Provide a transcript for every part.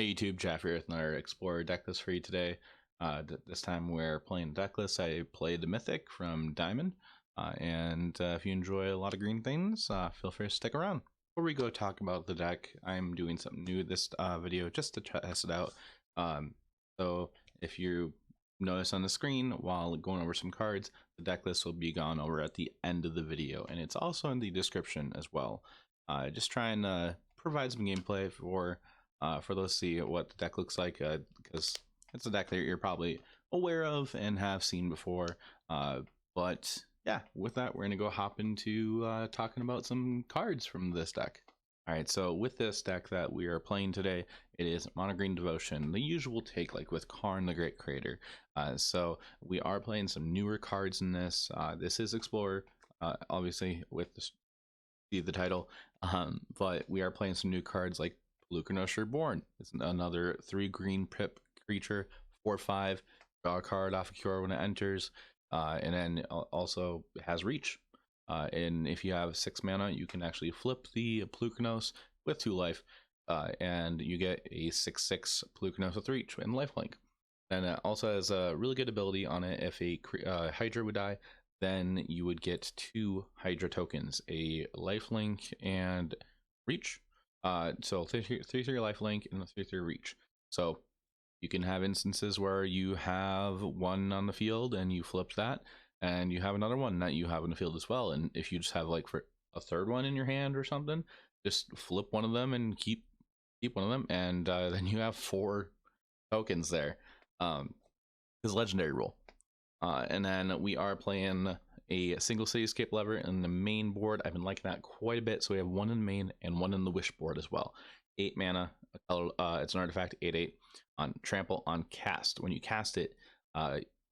Hey YouTube, Jeff here with another Explorer decklist for you today. This time we're playing decklist. I played the Mythic from Diamond, and if you enjoy a lot of green things, feel free to stick around. Before we go talk about the deck, I'm doing something new this video just to test it out. So if you notice on the screen while going over some cards, the decklist will be gone over at the end of the video, and it's also in the description as well. Just trying to provide some gameplay for those to see what the deck looks like, because it's a deck that you're probably aware of and have seen before. But yeah, with that, we're going to go hop into talking about some cards from this deck. All right, so with this deck that we are playing today, it is Mono Green Devotion, the usual take like with Karn, the Great Creator. So we are playing some newer cards in this. This is Explorer, obviously with the title, but we are playing some new cards like Polukranos Reborn. It's another 3 green pip creature, 4/5, draw a card off of Kiora when it enters, and then also has reach. And if you have 6 mana, you can actually flip the Polukranos with 2 life, and you get a 6/6 Polukranos with reach and lifelink. And it also has a really good ability on it. If a Hydra would die, then you would get 2 Hydra tokens, a lifelink and reach. So 3/3 lifelink and 3/3 reach. So you can have instances where you have one on the field and you flip that, and you have another one that you have in the field as well. And if you just have like for a third one in your hand or something, just flip one of them and keep one of them, and then you have 4 tokens there. Is legendary rule. And then we are playing a single Cityscape Leveler in the main board. I've been liking that quite a bit. So we have 1 in the main and 1 in the wish board as well. 8 mana. It's an artifact, 8/8 on trample on cast. When you cast it,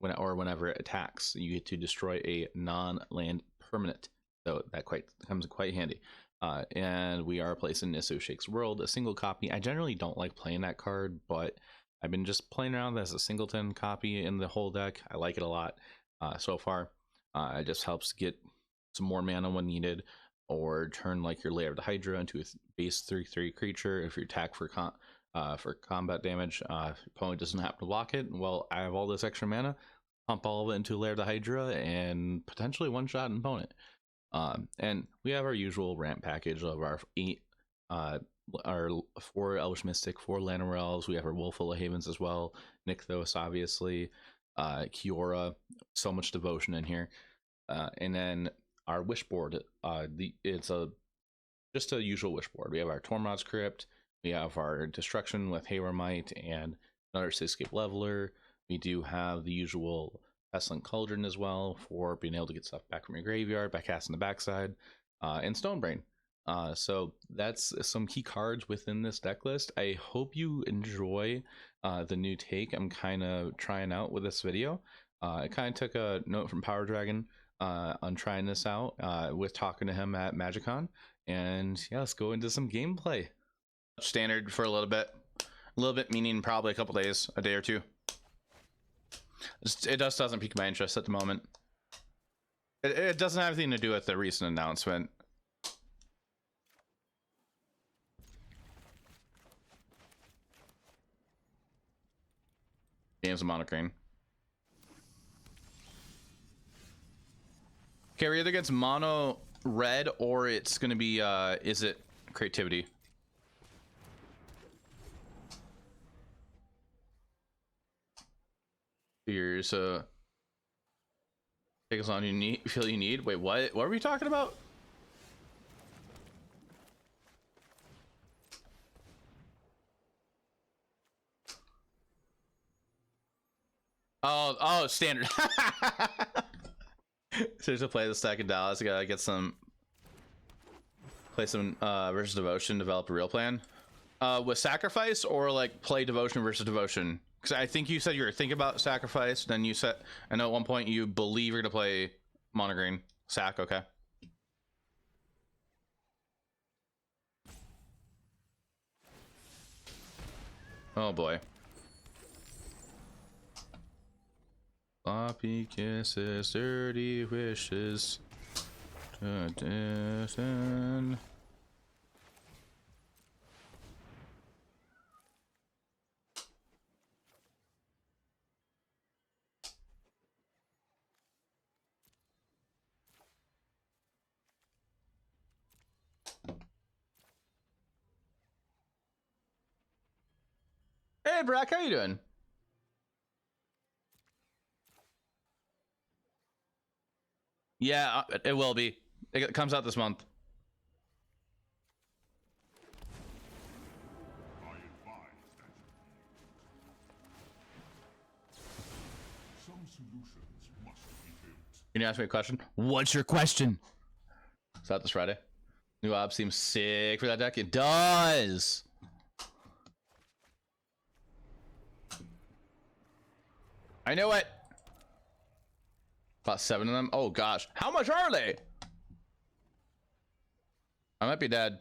whenever it attacks, you get to destroy a non-land permanent. So that comes quite handy. And we are placing Nissa Shakes World, a single copy. I generally don't like playing that card, but I've been just playing around as a singleton copy in the whole deck. I like it a lot so far. It just helps get some more mana when needed, or turn like your Lair of the Hydra into a base 3/3 creature. If you attack for combat damage, your opponent doesn't happen to block it. Well, I have all this extra mana, pump all of it into Lair of the Hydra, and potentially one-shot an opponent. And we have our usual ramp package of our 8, our 4 Elvish Mystic, 4 Llanowar Elves. We have our Wolfwillow Havens as well, Nykthos obviously, Kiora, so much devotion in here. And then our wish board, it's just a usual wish board. We have our Tormod's Crypt, we have our destruction with Haywire Mite and another Cityscape Leveler. We do have the usual Pestilent Cauldron as well for being able to get stuff back from your graveyard by casting the backside, and Stonebrain. So that's some key cards within this deck list. I hope you enjoy the new take I'm kind of trying out with this video. I kind of took a note from Power Dragon on trying this out with talking to him at MagicCon, and yeah, let's go into some gameplay. Standard for a little bit meaning probably a couple days, a day or two. It just doesn't pique my interest at the moment. It doesn't have anything to do with the recent announcement. Games of Mono Green. Okay, we're either against mono red or it's gonna be is it creativity? Here's take as long as you feel you need. Wait, what are we talking about? Oh, standard. So to play the stack of Dallas, I gotta get play some versus devotion, develop a real plan. With sacrifice, or like play devotion versus devotion? Because I think you said you were thinking about sacrifice, then you said, I know at one point you believe you're gonna play mono green. Sac, okay. Oh boy. Sloppy kisses, dirty wishes. Hey, Brack, how you doing? Yeah, it will be. It comes out this month. Can you ask me a question? What's your question? Is that this Friday? New op seems sick for that deck. It does. I know it. About 7 of them. Oh gosh, how much are they? I might be dead.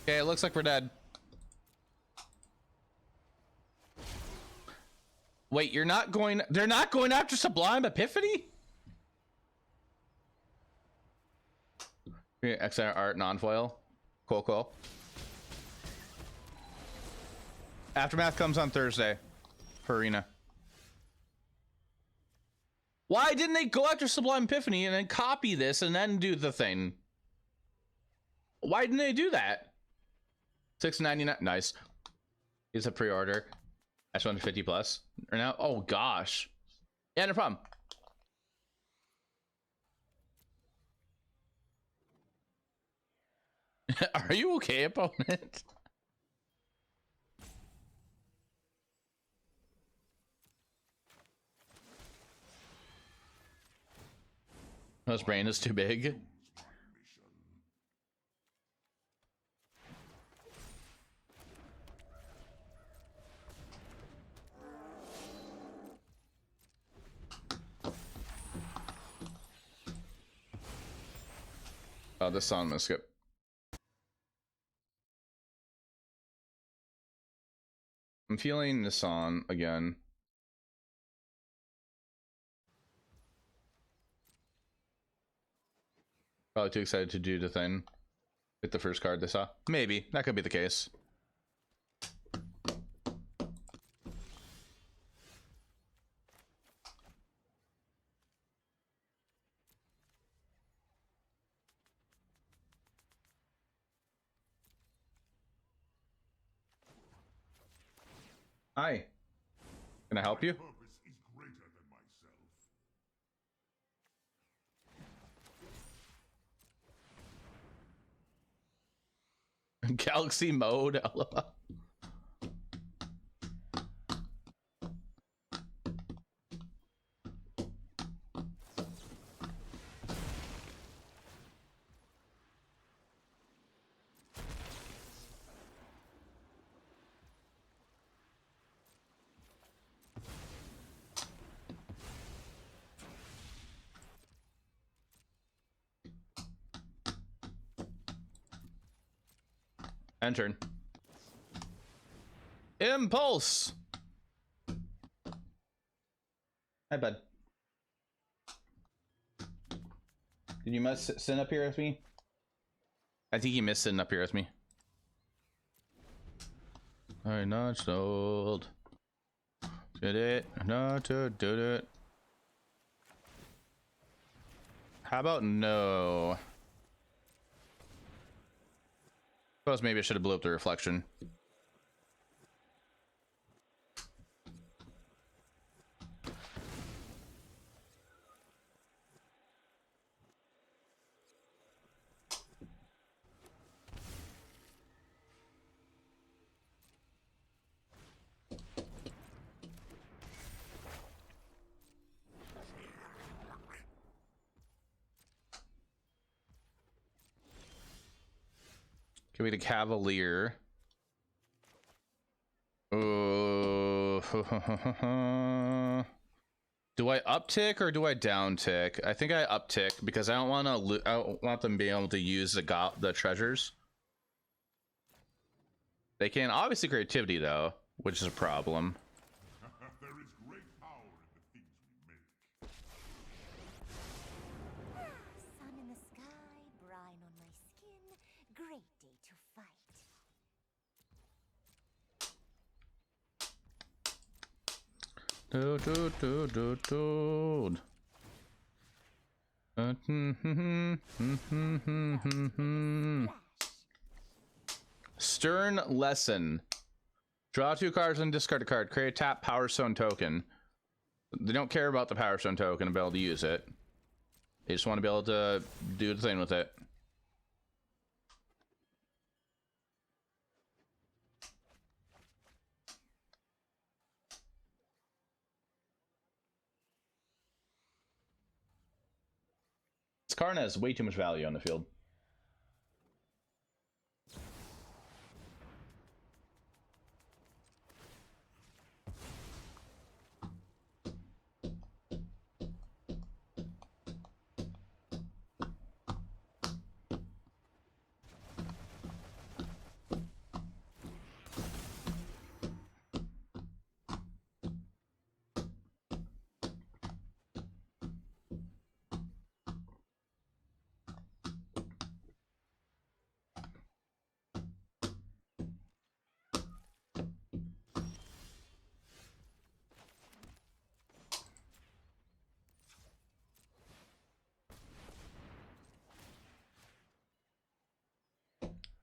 Okay, it looks like we're dead. Wait, you're not going... They're not going after Sublime Epiphany? XR art non-foil. Cool, cool. Aftermath comes on Thursday for Arena. Why didn't they go after Sublime Epiphany and then copy this and then do the thing? Why didn't they do that? $6.99. Nice. It's a pre-order. That's 150 plus. Or now? Oh gosh. Yeah, no problem. Are you okay, opponent? His brain is too big. Oh, this song I'm gonna skip. I'm feeling this song again. Probably too excited to do the thing. Hit the first card they saw. Maybe. That could be the case. Hi. Can I help you? Galaxy mode. Enter. Impulse. Hi, bud. Did you miss sitting up here with me? I think you missed sitting up here with me. I not sold. Did it? Not to did it. How about no? Suppose maybe I should have blew up the reflection. Give me the Cavalier. Oh. Do I uptick or do I downtick? I think I uptick because I don't want to. I don't want them being able to use the treasures. They can obviously creativity though, which is a problem. There is great power in the things we make. Sun in the sky, brine on my skin. Great day to fight. Stern Lesson. Draw 2 cards and discard a card. Create a tap Power Stone token. They don't care about the Power Stone token and be able to use it. They just want to be able to do the thing with it. This Karn has way too much value on the field.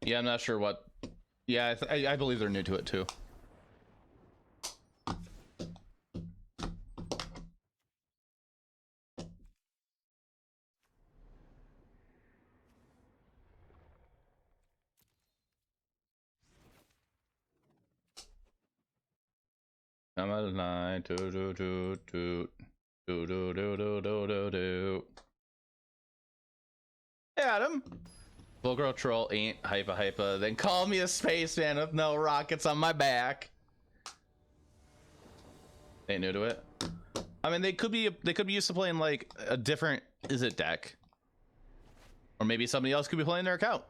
Yeah, I'm not sure what. Yeah, I believe they're new to it too. I'm at a 9. Hey, Adam. Full girl troll ain't hypa. Then call me a spaceman with no rockets on my back. Ain't new to it. I mean, they could be used to playing like a different deck, or maybe somebody else could be playing their account.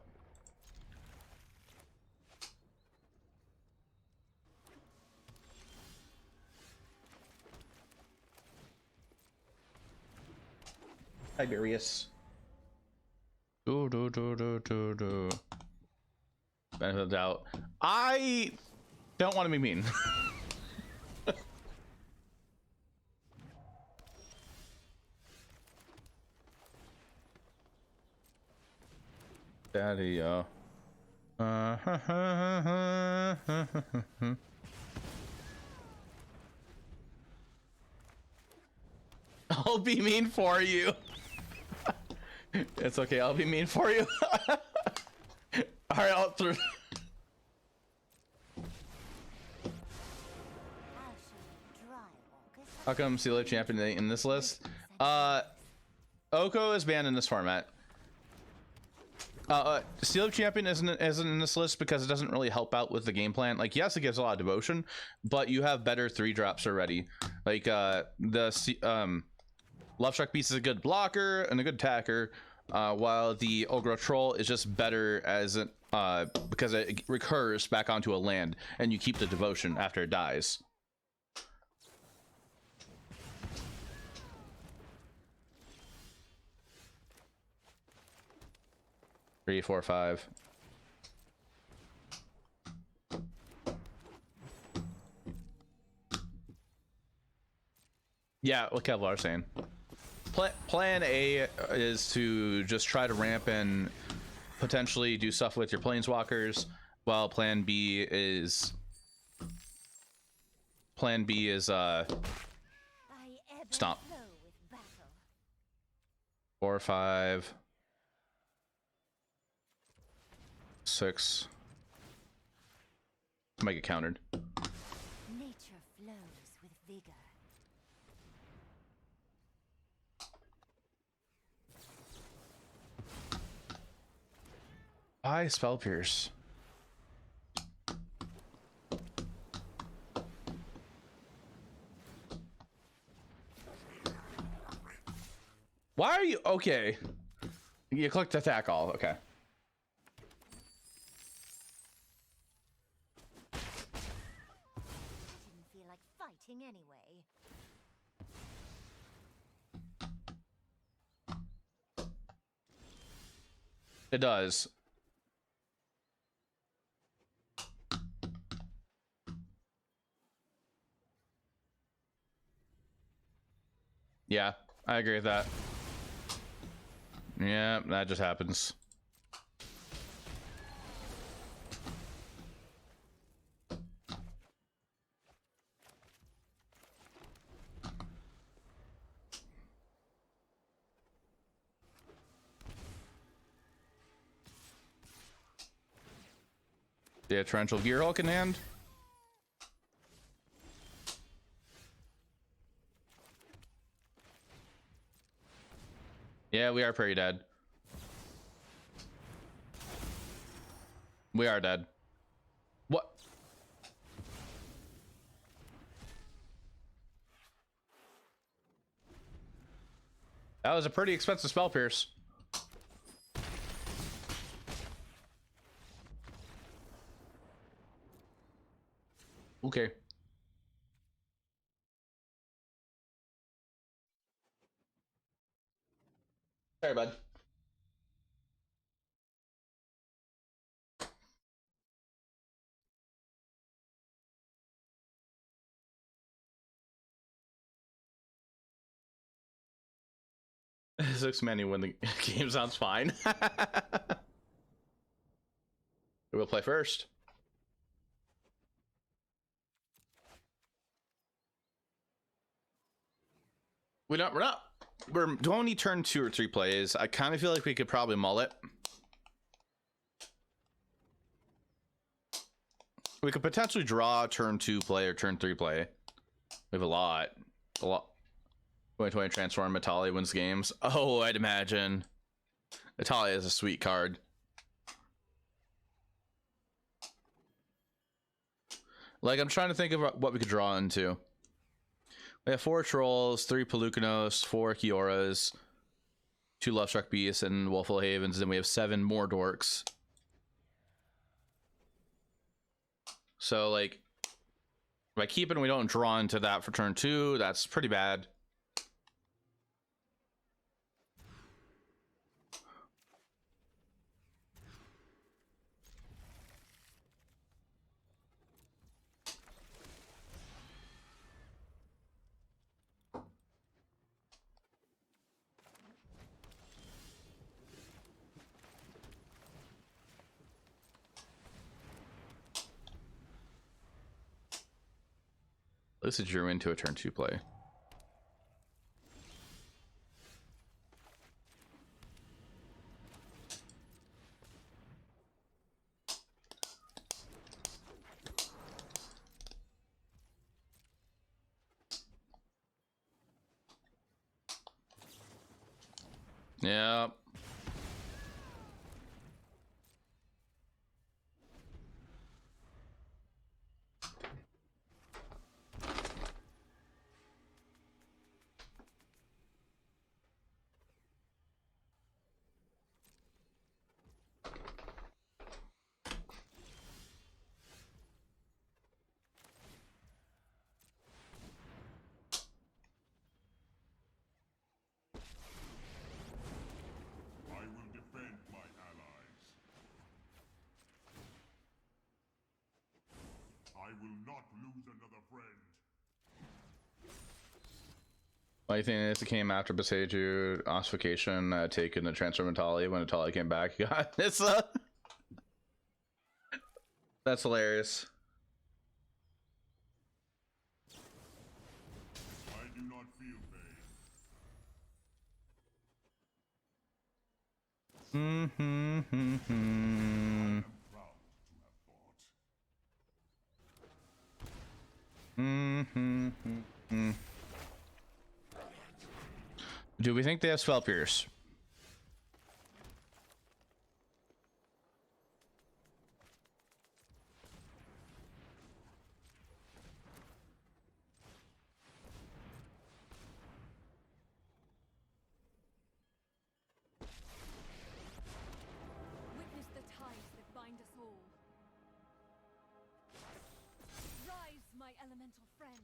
Tiberius. Benefit of the doubt. I don't want to be mean. Daddy, yo. I'll be mean for you. It's okay, I'll be mean for you. Alright, I'll through. How come Seal Champion ain't in this list? Oko is banned in this format. Seal Champion isn't in this list because it doesn't really help out with the game plan. Like, yes, it gives a lot of devotion, but you have better 3-drops already. Like, Lovestruck Beast is a good blocker and a good attacker, while the Ogre Troll is just better as an, because it recurs back onto a land and you keep the devotion after it dies. Three, 4, 5. Yeah, what Kevlar's saying. Plan A is to just try to ramp and potentially do stuff with your planeswalkers, while Plan B is stomp. 4, 5, 6. Might get countered. Nature flows with vigor. I Spell Pierce. Why are you okay? You clicked attack all, okay. Didn't feel like fighting anyway. It does. Yeah, I agree with that. Yeah, that just happens. Yeah, Torrential Gearhulk in hand. Yeah, we are pretty dead. We are dead. What? That was a pretty expensive spell pierce. Okay. Sorry, bud. Six many when the game sounds fine. We'll play first. We're only turn 2 or 3 plays. I kind of feel like we could probably mull it. We could potentially draw turn 2 play or turn 3 play. We have a lot. 2020 Transform Italia wins games. Oh, I'd imagine. Italia is a sweet card. Like, I'm trying to think of what we could draw into. We have 4 Trolls, 3 Polukranos, 4 Kioras, 2 Lovestruck Beasts, and Wolfwillow Havens. Then we have 7 more Dorks. So, like, if I keep it and we don't draw into that for turn 2, that's pretty bad. At least it drew into a turn 2 play. Yeah. I will not lose another friend. Why do you think it came after Boseiju ossification taken the transfer of Italia when Italia came back? God, Nissa. That's hilarious. I do not feel pain. I am proud to have fought. Do we think they have Spell Pierce? Witness the ties that bind us all. Rise, my elemental friend.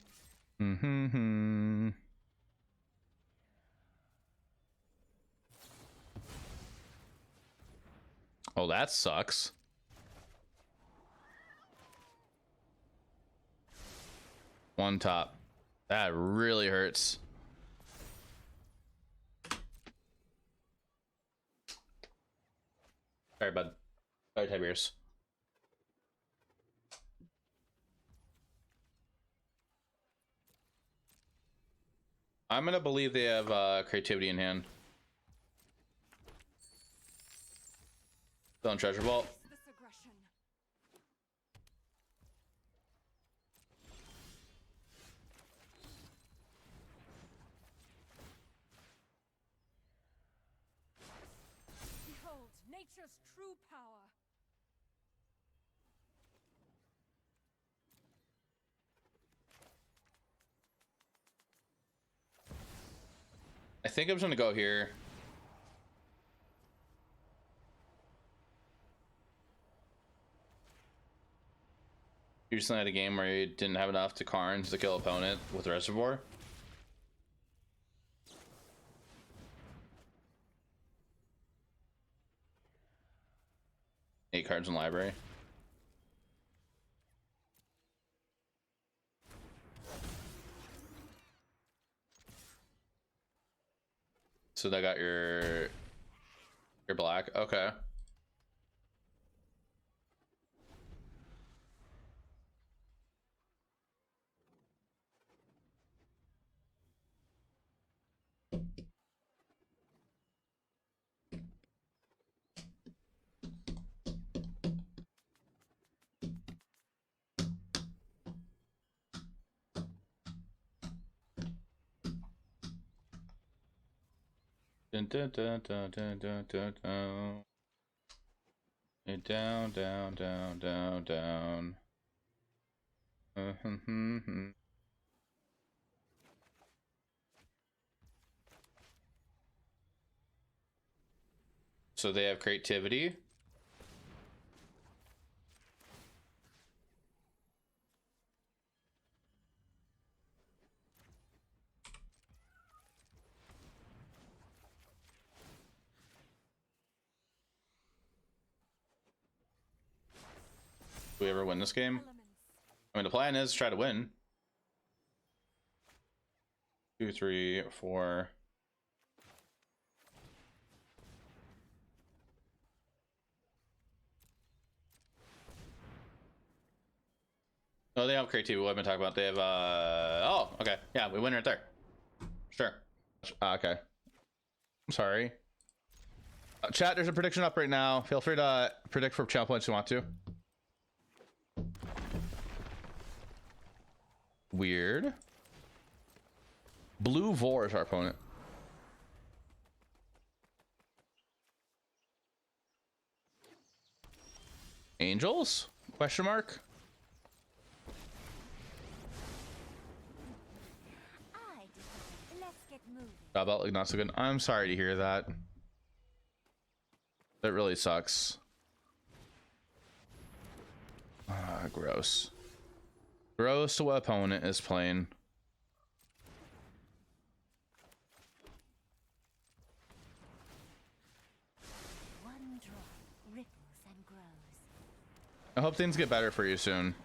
Oh, that sucks. One top. That really hurts. Sorry, bud. Sorry, Tiberius. I'm gonna believe they have creativity in hand. Still in treasure vault. This aggression. Behold nature's true power. I think I'm just gonna go here. You recently had a game where you didn't have enough to Karn to kill opponent with Reservoir. Eight cards in library. So they got your black. Okay. Dun, dun, dun, dun, dun, dun, dun, dun. And down, down, down, down, down. So they have creativity. Do we ever win this game? Elements. I mean, the plan is to try to win. 2, 3, 4. Oh, they have creativity. What I've been talking about. They have oh, okay. Yeah, we win right there. Sure. Okay. I'm sorry. Chat, there's a prediction up right now. Feel free to predict for channel points you want to. Weird. Blue Vor is our opponent. Angels? Question mark? Let's get moving. Job outlook not so good. I'm sorry to hear that. That really sucks. Ah, gross. Gross to what opponent is playing. One drop ripples and grows. I hope things get better for you soon.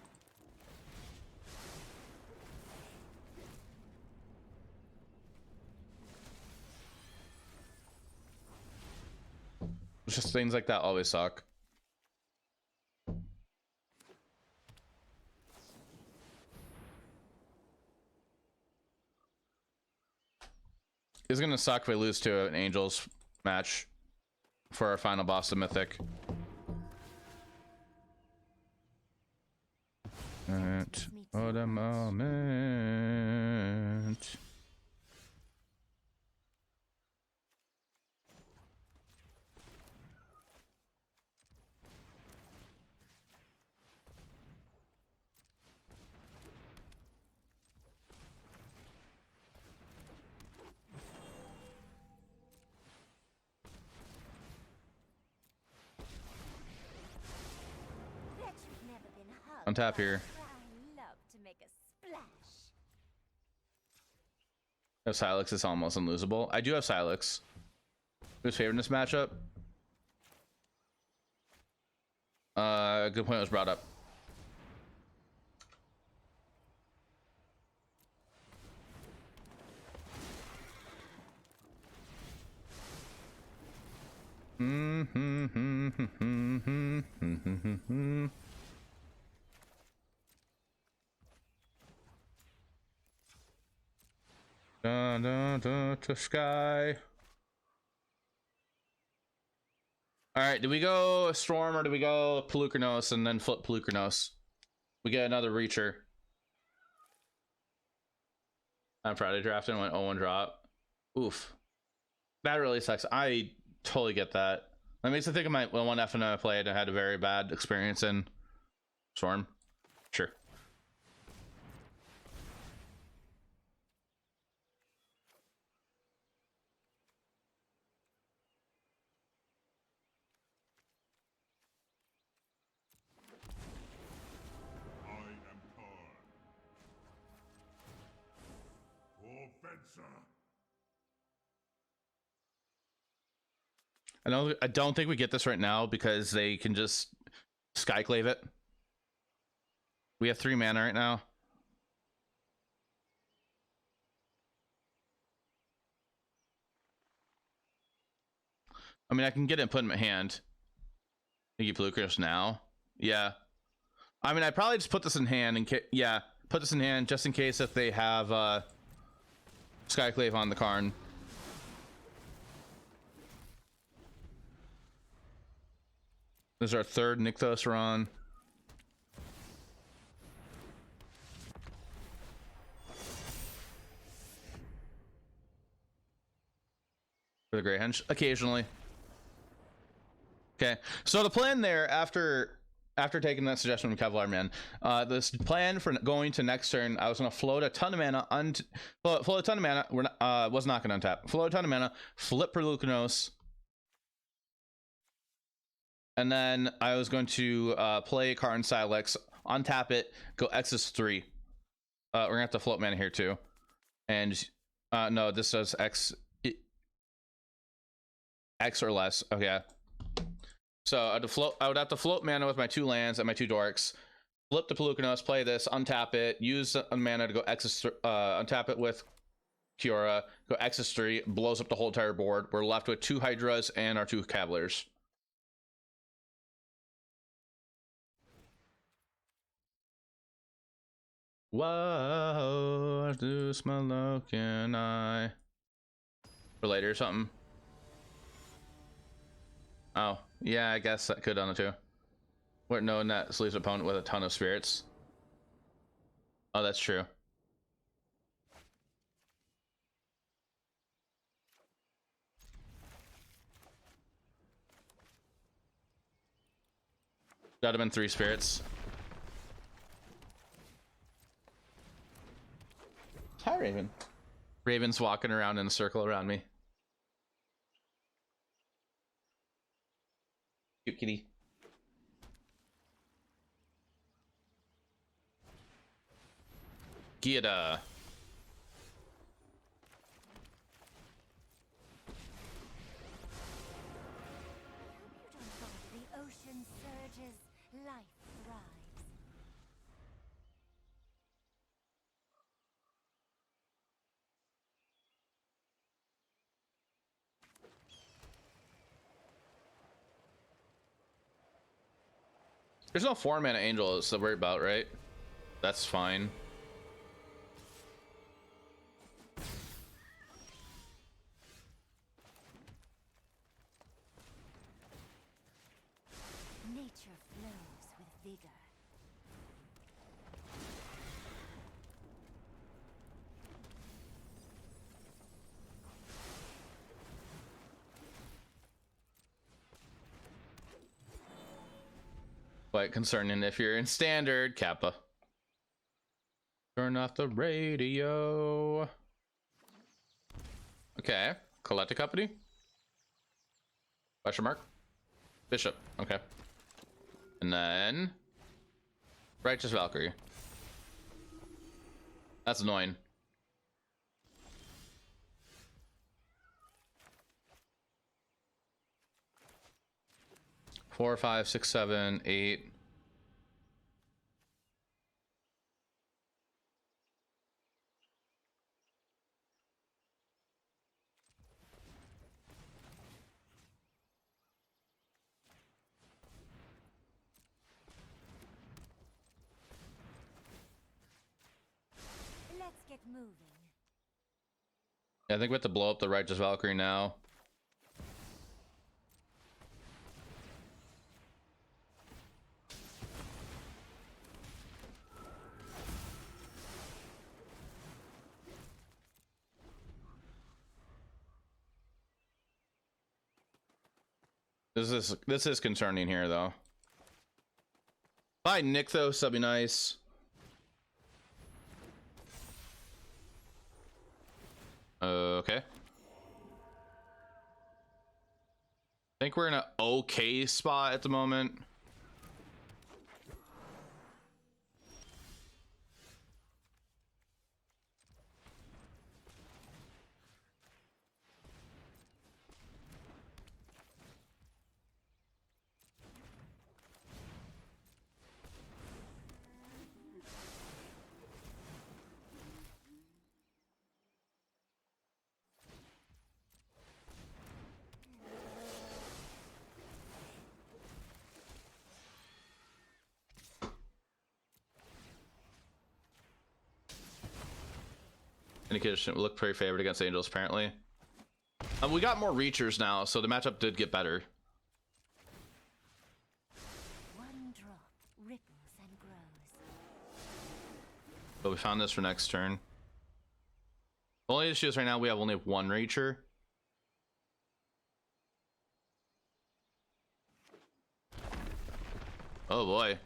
It's just things like that always suck. It's gonna suck if we lose to an Angels match for our final boss of Mythic. For the moment. Bet you've never been hugged. On tap here. I love to make a splash. If Silex is almost unlosable. I do have Silex. Who's favoring this matchup? Good point was brought up. To sky. All right, do we go Storm or do we go Polukranos and then flip Polukranos? We get another Reacher. On Friday drafting went 0-1 drop. Oof. That really sucks. I totally get that. That makes me think of my one FN I played and had a very bad experience in Storm. Sure. I am Karn. Fencer. I don't think we get this right now because they can just Skyclave it. We have 3 mana right now. I mean, I can get it and put in my hand. Thank you, Polukranos now. Yeah. I mean, I'd probably just put this in hand and yeah, put this in hand just in case if they have Skyclave on the Karn. This is our 3rd Nykthos run. For the Great Henge, occasionally. Okay, so the plan there after taking that suggestion from Cavalier Man, this plan for going to next turn, I was gonna float a ton of mana float a ton of mana. Was not gonna untap. Float a ton of mana, flip Polukranos, and then I was going to play Karn Silex, untap it, go X's 3. We're gonna have to float mana here too, and no, this does X or less. Okay. So I would have to float mana with my 2 lands and my 2 dorks, flip the Polukranos, play this, untap it, use a mana to go untap it with Kiora, go X's 3, blows up the whole entire board. We're left with 2 Hydras and our 2 Cavaliers. Whoa, do smell can I? For later or something. Oh, yeah, I guess that could on it too. We're knowing that sleeves opponent with a ton of spirits. Oh, that's true. That'd have been 3 spirits. Hi, Raven. Raven's walking around in a circle around me. Cute kitty. Kiora. The ocean surges, life thrives. There's no 4 mana angels to worry about, right? That's fine. Nature flows with vigor. Quite concerning if you're in standard. Kappa. Turn off the radio. Okay. Collector Company? Question mark? Bishop. Okay. And then Righteous Valkyrie. That's annoying. Four, 5, 6, 7, 8. moving. Yeah, I think we have to blow up the Righteous Valkyrie now. This is concerning here though. Bye, Nykthos, that'd be nice. Okay. I think we're in an okay spot at the moment. Indication look pretty favored against Angels apparently. We got more reachers now, so the matchup did get better. One drop ripples and grows. But we found this for next turn. The only issue is right now we have only one reacher. Oh boy.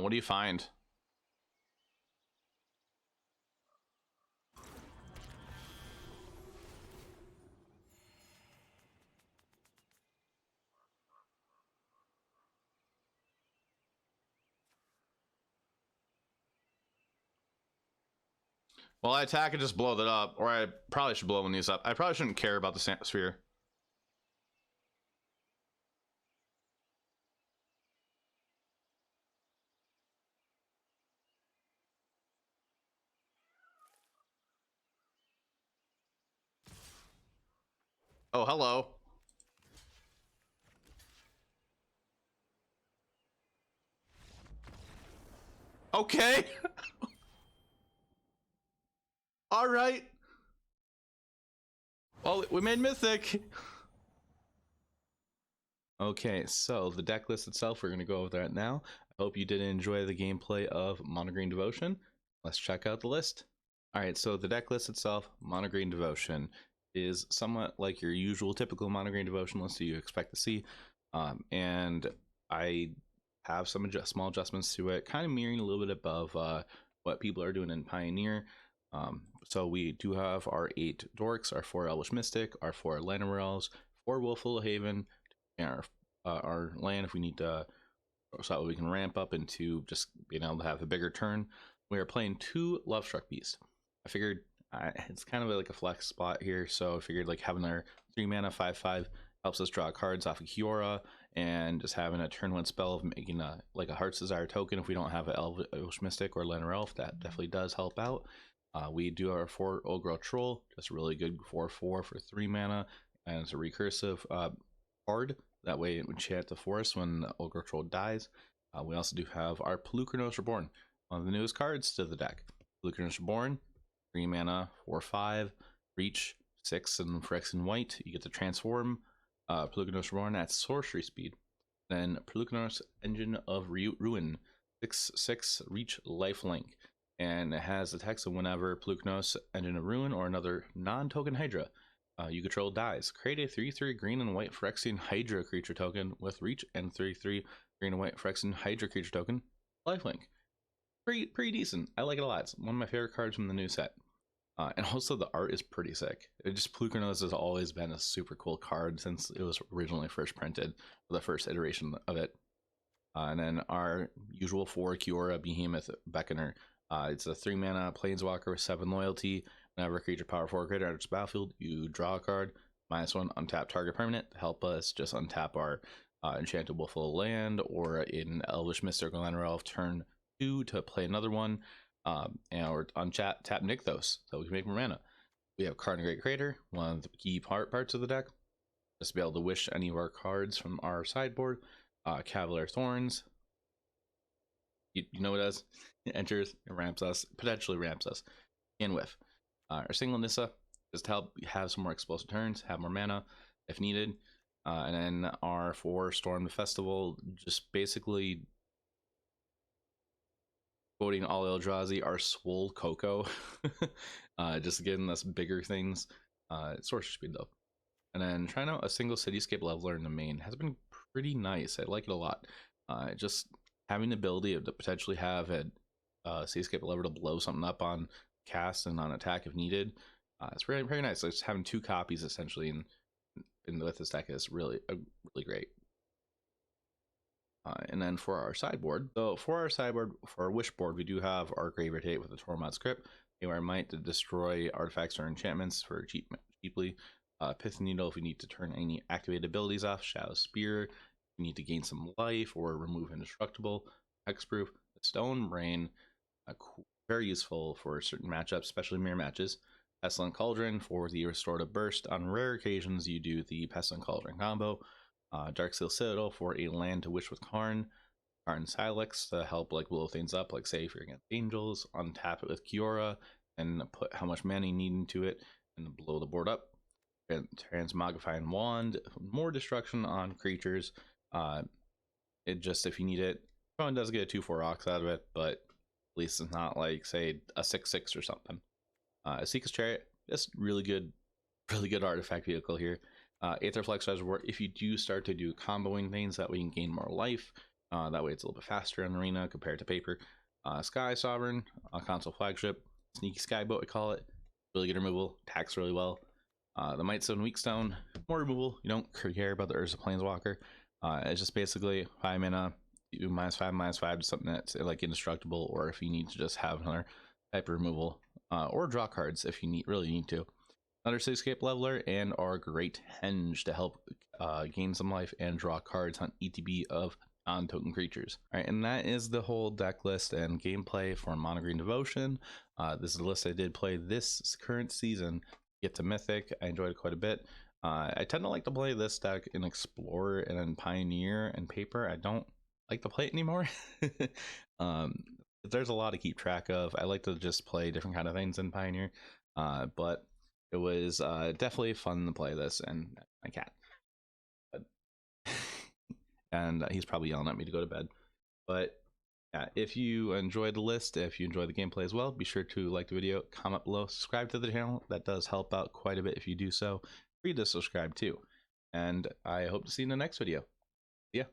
What do you find? Well, I attack and just blow that up, or I probably should blow one of these up. I probably shouldn't care about the sphere. Oh, hello. Okay. All right. Well, we made Mythic. Okay, so the deck list itself, we're going to go over that now. I hope you did enjoy the gameplay of Mono Green Devotion. Let's check out the list. All right, so the deck list itself, Mono Green Devotion, is somewhat like your usual typical Mono Green Devotion list that you expect to see. And I have some small adjustments to it, kind of mirroring a little bit above what people are doing in Pioneer. So we do have our 8 Dorks, our 4 Elvish Mystic, our 4 Llanowar Elves, 4 Wolfwillow Haven, and our land if we need to, so that we can ramp up into just being able to have a bigger turn. We are playing 2 Lovestruck Beast. I figured it's kind of like a flex spot here, so I figured like having our 3 mana 5/5 helps us draw cards off of Kiora, and just having a turn 1 spell of making a like a Heart's Desire token if we don't have an Elvish Mystic or Llanowar Elf, that definitely does help out. We do our 4 Ogre Troll, just really good 4/4 for 3 mana, and it's a recursive card. That way it would enchant the forest when the Ogre Troll dies. We also do have our Polukranos Reborn, one of the newest cards to the deck. Polukranos Reborn, 3 mana, 4/5, reach 6 and for X and white. You get to transform Polukranos Reborn at sorcery speed. Then Polukranos Engine of Ruin, 6/6, reach lifelink. And it has the text of whenever Polukranos Engine of Ruin or another non-token Hydra you control dies, create a 3/3 green and white Phyrexian Hydra creature token with reach and 3/3 green and white Phyrexian Hydra creature token lifelink. Pretty decent. I like it a lot. It's one of my favorite cards from the new set. And also the art is pretty sick. Polukranos has always been a super cool card since it was originally first printed, the first iteration of it. And then our usual 4 Kiora Behemoth Beckoner. It's a 3 mana planeswalker with 7 loyalty. Whenever a creature power 4 greater enters the battlefield, you draw a card, -1, untap target permanent to help us just untap our Enchanted Wolfwillow land, or in Elvish Mystic or Llanowar Elf turn 2 to play another one, or untap Nykthos so we can make more mana. We have Karn Great Crater, one of the key parts of the deck, just to be able to wish any of our cards from our sideboard. Cavalier of Thorns, You know what it does? It enters, it ramps us, potentially ramps us, and whiff. Our single Nissa just to help have some more explosive turns, have more mana if needed. And then our 4 Storm the Festival, just basically quoting all Eldrazi, our swole Coco, just getting us bigger things. Sorcery speed though. And then trying out a single Cityscape Leveler in the main has been pretty nice. I like it a lot. Just having the ability to potentially have a Cityscape Leveler to blow something up on cast and on attack if needed. It's very, very nice. Just having 2 copies essentially in with this deck is really great. And then for our sideboard, for our wish board, we do have our Graveyard Hate with the Tormod Crypt, Haywire Mite to destroy artifacts or enchantments for cheaply, Pithing Needle if we need to turn any activated abilities off, Shadowspear if we need to gain some life or remove indestructible, Hexproof, Stone Brain, very useful for certain matchups, especially mirror matches. Pestilent Cauldron for the restorative burst. On rare occasions, you do the Pestilent Cauldron combo. Darksteel Citadel for a land to wish with Karn. Karn Silex to help like blow things up, like say if you're against angels, untap it with Kiora and put how much mana you need into it and blow the board up. And Transmogrifying Wand, more destruction on creatures. It just, if you need it, probably does get a 2/4 Ox out of it, but at least it's not like say a 6/6 or something. Seeker's Chariot, just really good artifact vehicle here. Aetherflux Reservoir, if you do start to do comboing things, that way you can gain more life. That way it's a little bit faster in Arena compared to paper. Skysovereign, Consul Flagship, Sneaky Skyboat, I call it. Really good removal, attacks really well. The Mightstone and Weakstone, more removal. You don't care about the Urza Planeswalker. It's just basically 5 mana, you do -5/-5 to something that's like indestructible, or if you need to just have another type of removal, or draw cards if you really need to. Another Cityscape Leveler and our Great Henge to help gain some life and draw cards on ETB of non-token creatures. All right, and that is the whole deck list and gameplay for Mono Green Devotion. This is the list I did play this current season. Get to Mythic, I enjoyed it quite a bit. I tend to like to play this deck in Explorer and in Pioneer and Paper. I don't like to play it anymore. There's a lot to keep track of. I like to just play different kind of things in Pioneer, but it was definitely fun to play this. And my cat, and he's probably yelling at me to go to bed. But yeah, if you enjoyed the list, if you enjoyed the gameplay as well, be sure to like the video, comment below, subscribe to the channel. That does help out quite a bit if you do so. Free to subscribe too. And I hope to see you in the next video. Yeah.